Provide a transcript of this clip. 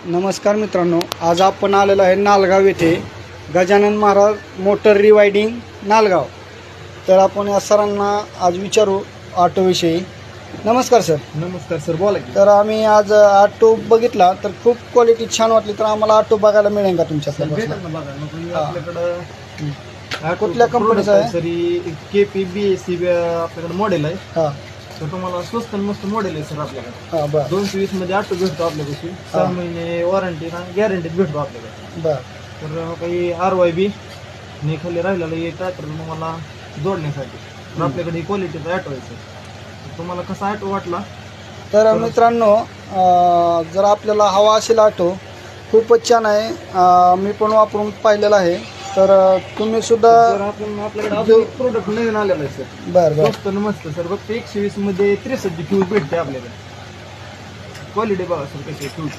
नमस्कार मित्रांनो, आज आपण आलेलो आहे नालगाव येथे गजानन महाराज मोटर रिवाइडिंग नालगाव. तर आपण या सरांना आज विचारू ऑटोविषयी. नमस्कार सर. नमस्कार सर, बोला की. तर आम्ही आज ऑटो बघितला तर खूप क्वालिटी छान वाटली, तर आम्हाला ऑटो बघायला मिळेल का तुमच्याकडे? भेटेल ना बघा. मग आपल्याकडं कुठल्या कंपनीचा आहे? सर KP BSC आपल्याकडे मॉडेल आहे. हां तर तुम्हाला स्वस्त आणि मस्त मॉडेल आहे सर आपल्याकडे. हां बरं 220 मध्ये ऑटो भेटतो आपल्यापाशी. 6 महिने वॉरंटी ना गॅरंटीत भेटतो आपल्याकडे. बरं. तर काही RYB ने खाली राहिलेलं हे ट्रॅक्टर तुम्हाला जोडण्यासाठी. तर आपल्याकडे ही क्वालिटीचा ऑटो आहे सर. तुम्हाला कसा ऑटो वाटला? तर मित्रांनो, जर आपल्याला हवा असेल ऑटो, खूपच छान आहे. मी पण वापरून पाहिलेला आहे. तर तुम्ही सुद्धा सर आपल्याकडे अजून एक प्रोडक्ट नवीन आलेला आहे सर. बरं बरं स्वस्त आणि मस्त सर. फक्त 120 मध्ये 63 फ्यूज भेटते आपल्याकडे. क्वालिटी बघा सर कशी फ्यूज.